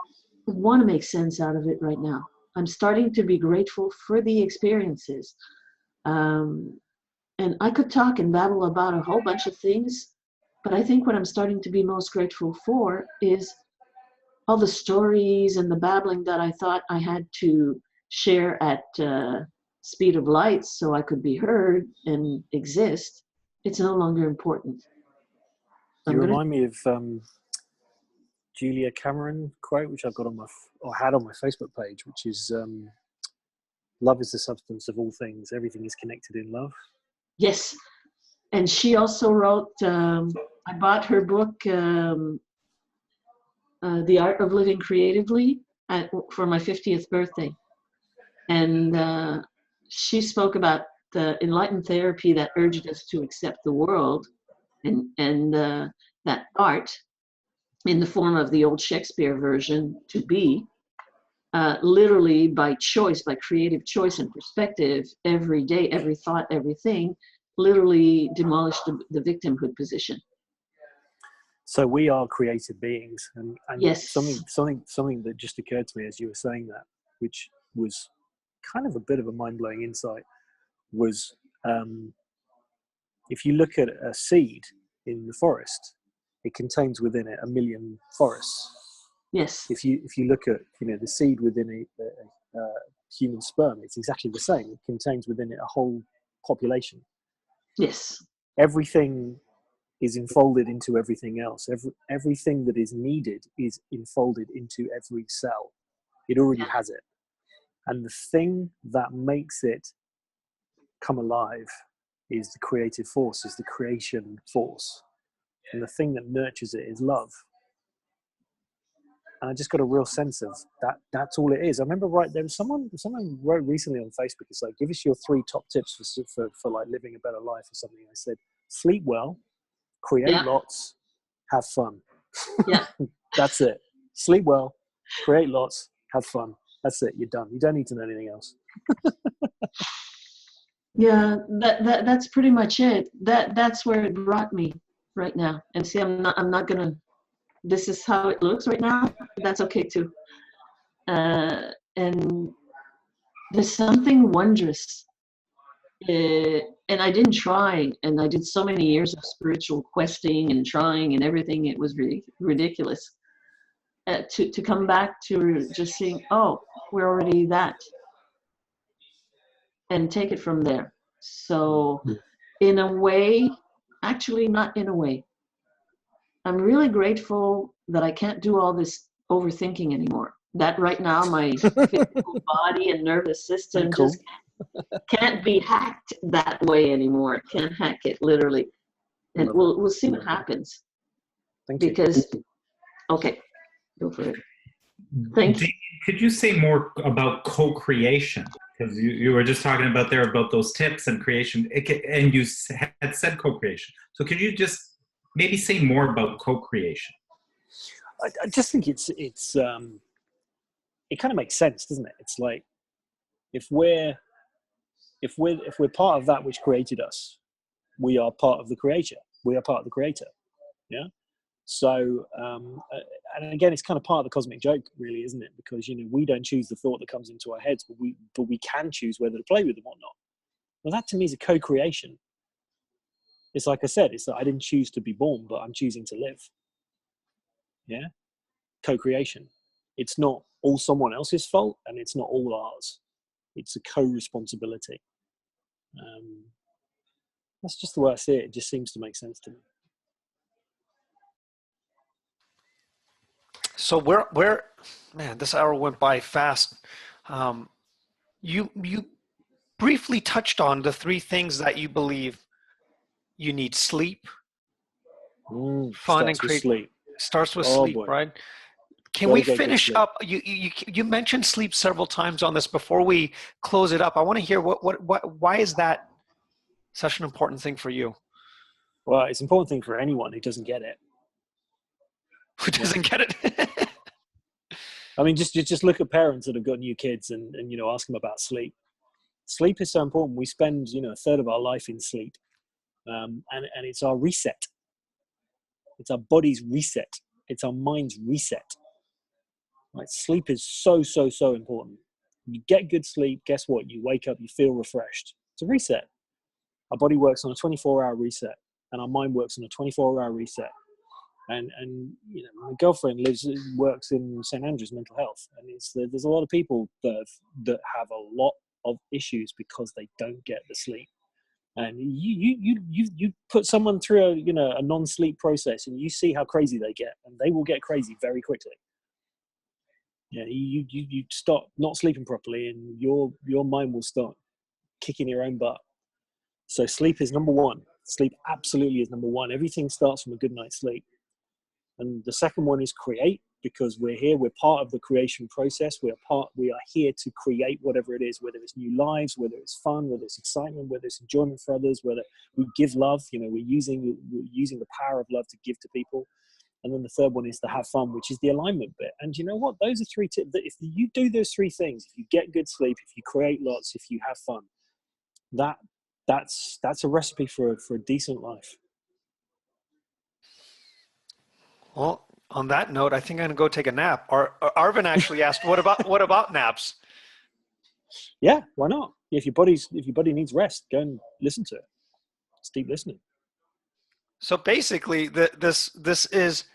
want to make sense out of it right now. I'm starting to be grateful for the experiences. And I could talk and babble about a whole bunch of things, but I think what I'm starting to be most grateful for is all the stories and the babbling that I thought I had to share at speed of light so I could be heard and exist. It's no longer important. You remind me of Julia Cameron quote, which I've got on had on my Facebook page, which is, love is the substance of all things. Everything is connected in love. Yes. And she also wrote, I bought her book, The Art of Living Creatively, for my 50th birthday. And she spoke about the enlightened therapy that urged us to accept the world and that art, in the form of the old Shakespeare version, to be, literally by choice, by creative choice and perspective, every day, every thought, everything, literally demolished the victimhood position. So we are created beings, and Yes. something that just occurred to me as you were saying that, which was kind of a bit of a mind-blowing insight, was if you look at a seed in the forest, it contains within it 1 million forests. Yes. If you look at the seed within a human sperm, it's exactly the same. It contains within it a whole population. Yes. Everything is enfolded into everything else. Everything that is needed is enfolded into every cell. It already has it. And the thing that makes it come alive is the creative force, is the creation force. And the thing that nurtures it is love. And I just got a real sense of that. That's all it is. I remember there was someone wrote recently on Facebook. It's like, give us your 3 top tips for like living a better life or something. I said, sleep well, create lots, have fun. Yeah. That's it. Sleep well, create lots, have fun. That's it. You're done. You don't need to know anything else. Yeah, that's pretty much it. That's where it brought me right now. And see, I'm not gonna. This is how it looks right now. That's okay too. And there's something wondrous. And I didn't try, and I did so many years of spiritual questing and trying and everything. It was really ridiculous. To come back to just seeing, oh, we're already that, and take it from there. So in a way, actually not in a way, I'm really grateful that I can't do all this overthinking anymore. That right now my physical body and nervous system just can't be hacked that way anymore. Can't hack it, literally. And we'll see what happens. Thank you. Because, okay, go for it. Thank you. Could you say more about co-creation? Because you were just talking about those tips and creation, and you had said co-creation. So could you just maybe say more about co-creation? I just think it kind of makes sense, doesn't it? It's like if we're part of that which created us, we are part of the creator. We are part of the creator. Yeah. So, and again, it's kind of part of the cosmic joke, really, isn't it? Because we don't choose the thought that comes into our heads, but we can choose whether to play with them or not. Well, that to me is a co-creation. It's like I said, it's that I didn't choose to be born, but I'm choosing to live. Yeah, co-creation. It's not all someone else's fault, and it's not all ours. It's a co-responsibility. That's just the way I see it. It just seems to make sense to me. So man, this hour went by fast. You briefly touched on the 3 things that you believe you need: sleep, fun, and create. Sleep. Starts with sleep, boy. right? Can we finish up? You mentioned sleep several times on this. Before we close it up, I want to hear why is that such an important thing for you? Well, it's an important thing for anyone who doesn't get it. Who doesn't get it? I mean, just look at parents that have got new kids and ask them about sleep. Sleep is so important. We spend a third of our life in sleep, and it's our reset. It's our body's reset. It's our mind's reset. Right? Sleep is so important. You get good sleep. Guess what? You wake up. You feel refreshed. It's a reset. Our body works on a 24-hour reset, and our mind works on a 24-hour reset. And my girlfriend works in St Andrews Mental Health, and there's a lot of people that have a lot of issues because they don't get the sleep. And you put someone through a non-sleep process, and you see how crazy they get, and they will get crazy very quickly. Yeah, you start not sleeping properly, and your mind will start kicking your own butt. So sleep is number 1. Sleep absolutely is number 1. Everything starts from a good night's sleep. And the second one is create, because we're here. We're part of the creation process. We are here to create whatever it is, whether it's new lives, whether it's fun, whether it's excitement, whether it's enjoyment for others, whether we give love. We're using the power of love to give to people. And then the third one is to have fun, which is the alignment bit. And you know what? Those are 3 tips. If you do those 3 things, if you get good sleep, if you create lots, if you have fun, that's a recipe for a decent life. Well, on that note, I think I'm gonna go take a nap. Arvin actually asked, what about naps? Yeah, why not? If your body needs rest, go and listen to it. It's deep listening. So basically, this is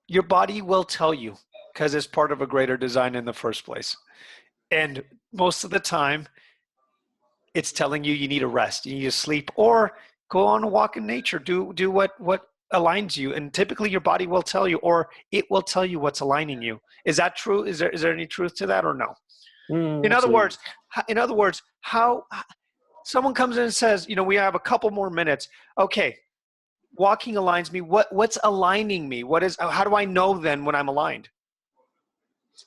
your body will tell you because it's part of a greater design in the first place. And most of the time, it's telling you you need a rest, you need to sleep, or go on a walk in nature. Do what aligns you. And typically, your body will tell you, or it will tell you what's aligning you. Is that true? Is there any truth to that, or no? In other words, how someone comes in and says, we have a couple more minutes. Okay, walking aligns me. What's aligning me? How do I know then when I'm aligned?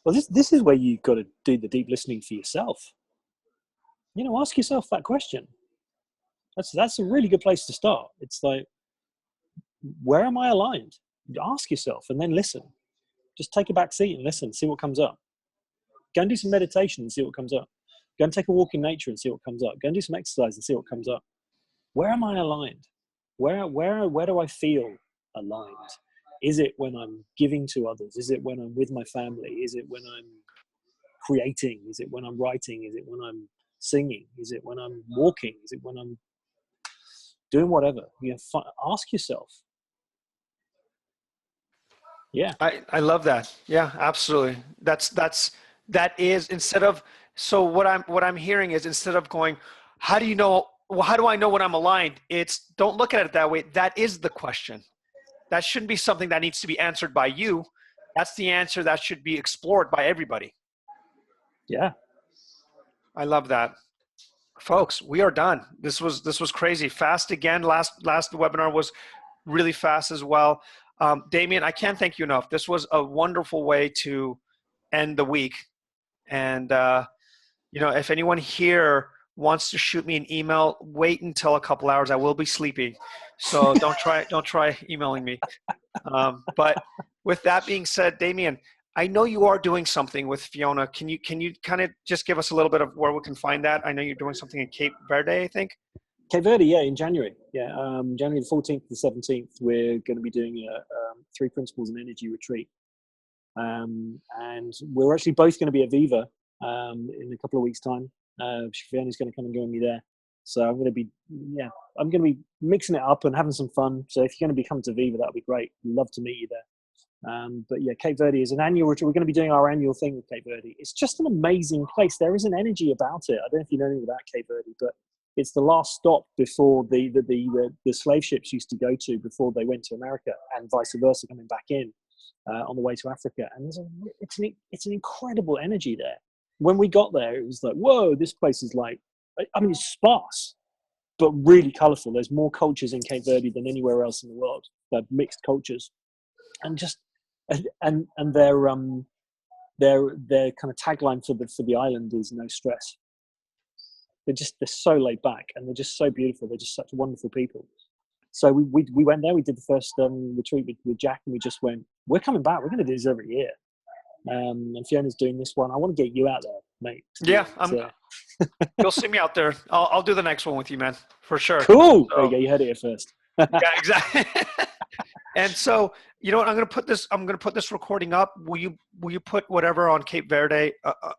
Well, this is where you've got to do the deep listening for yourself. Ask yourself that question. That's a really good place to start. It's like, where am I aligned? Ask yourself and then listen. Just take a back seat and listen, see what comes up. Go and do some meditation and see what comes up. Go and take a walk in nature and see what comes up. Go and do some exercise and see what comes up. Where am I aligned? Where do I feel aligned? Is it when I'm giving to others? Is it when I'm with my family? Is it when I'm creating? Is it when I'm writing? Is it when I'm singing? Is it when I'm walking? Is it when I'm doing whatever? Ask yourself. Yeah. I love that. Yeah, absolutely. That is instead of, so what I'm hearing is, instead of going, how do I know when I'm aligned? It's, don't look at it that way. That is the question. That shouldn't be something that needs to be answered by you. That's the answer that should be explored by everybody. Yeah. I love that. Folks, we are done. This was crazy. Fast again. Last webinar was really fast as well. Damian, I can't thank you enough. This was a wonderful way to end the week. And, if anyone here wants to shoot me an email, wait until a couple hours. I will be sleeping. So don't try emailing me. But with that being said, Damian, I know you are doing something with Fiona. Can you kind of just give us a little bit of where we can find that? I know you're doing something in Cape Verde, I think. Cape Verde, yeah, in January. Yeah, January the 14th to the 17th, we're going to be doing a 3 Principles and Energy retreat. And we're actually both going to be at Viva in a couple of weeks' time. Fiona's going to come and join me there. So I'm going to be mixing it up and having some fun. So if you're going to be coming to Viva, that'd be great. We'd love to meet you there. But yeah, Cape Verde is an annual retreat. We're going to be doing our annual thing with Cape Verde. It's just an amazing place. There is an energy about it. I don't know if you know anything about Cape Verde, but it's the last stop before the slave ships used to go to before they went to America, and vice versa, coming back in on the way to Africa. And it's an incredible energy there. When we got there, it was like, whoa, this place is like, I mean, it's sparse, but really colorful. There's more cultures in Cape Verde than anywhere else in the world. They're mixed cultures, and their kind of tagline for the island is no stress. They're so laid back, and they're just so beautiful. They're just such wonderful people. So we went there. We did the first retreat with Jack, and we just went, we're coming back. We're going to do this every year. And Fiona's doing this one. I want to get you out there, mate. Yeah, you'll see me out there. I'll do the next one with you, man, for sure. Cool. So, there you go. You heard it here first. Yeah, exactly. And so, you know what? I'm going to put this recording up. Will you put whatever on Cape Verde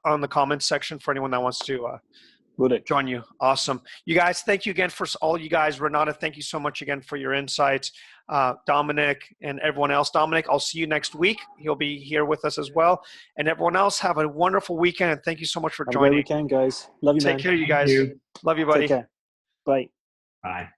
on the comments section for anyone that wants to join you? Awesome. You guys, thank you again for all you guys. Renata, thank you so much again for your insights. Dominic and everyone else. Dominic, I'll see you next week. He'll be here with us as well. And everyone else, have a wonderful weekend. And thank you so much for joining. Have a great weekend, guys. Love you, man. Take care, you guys. Love you, buddy. Take care. Bye. Bye.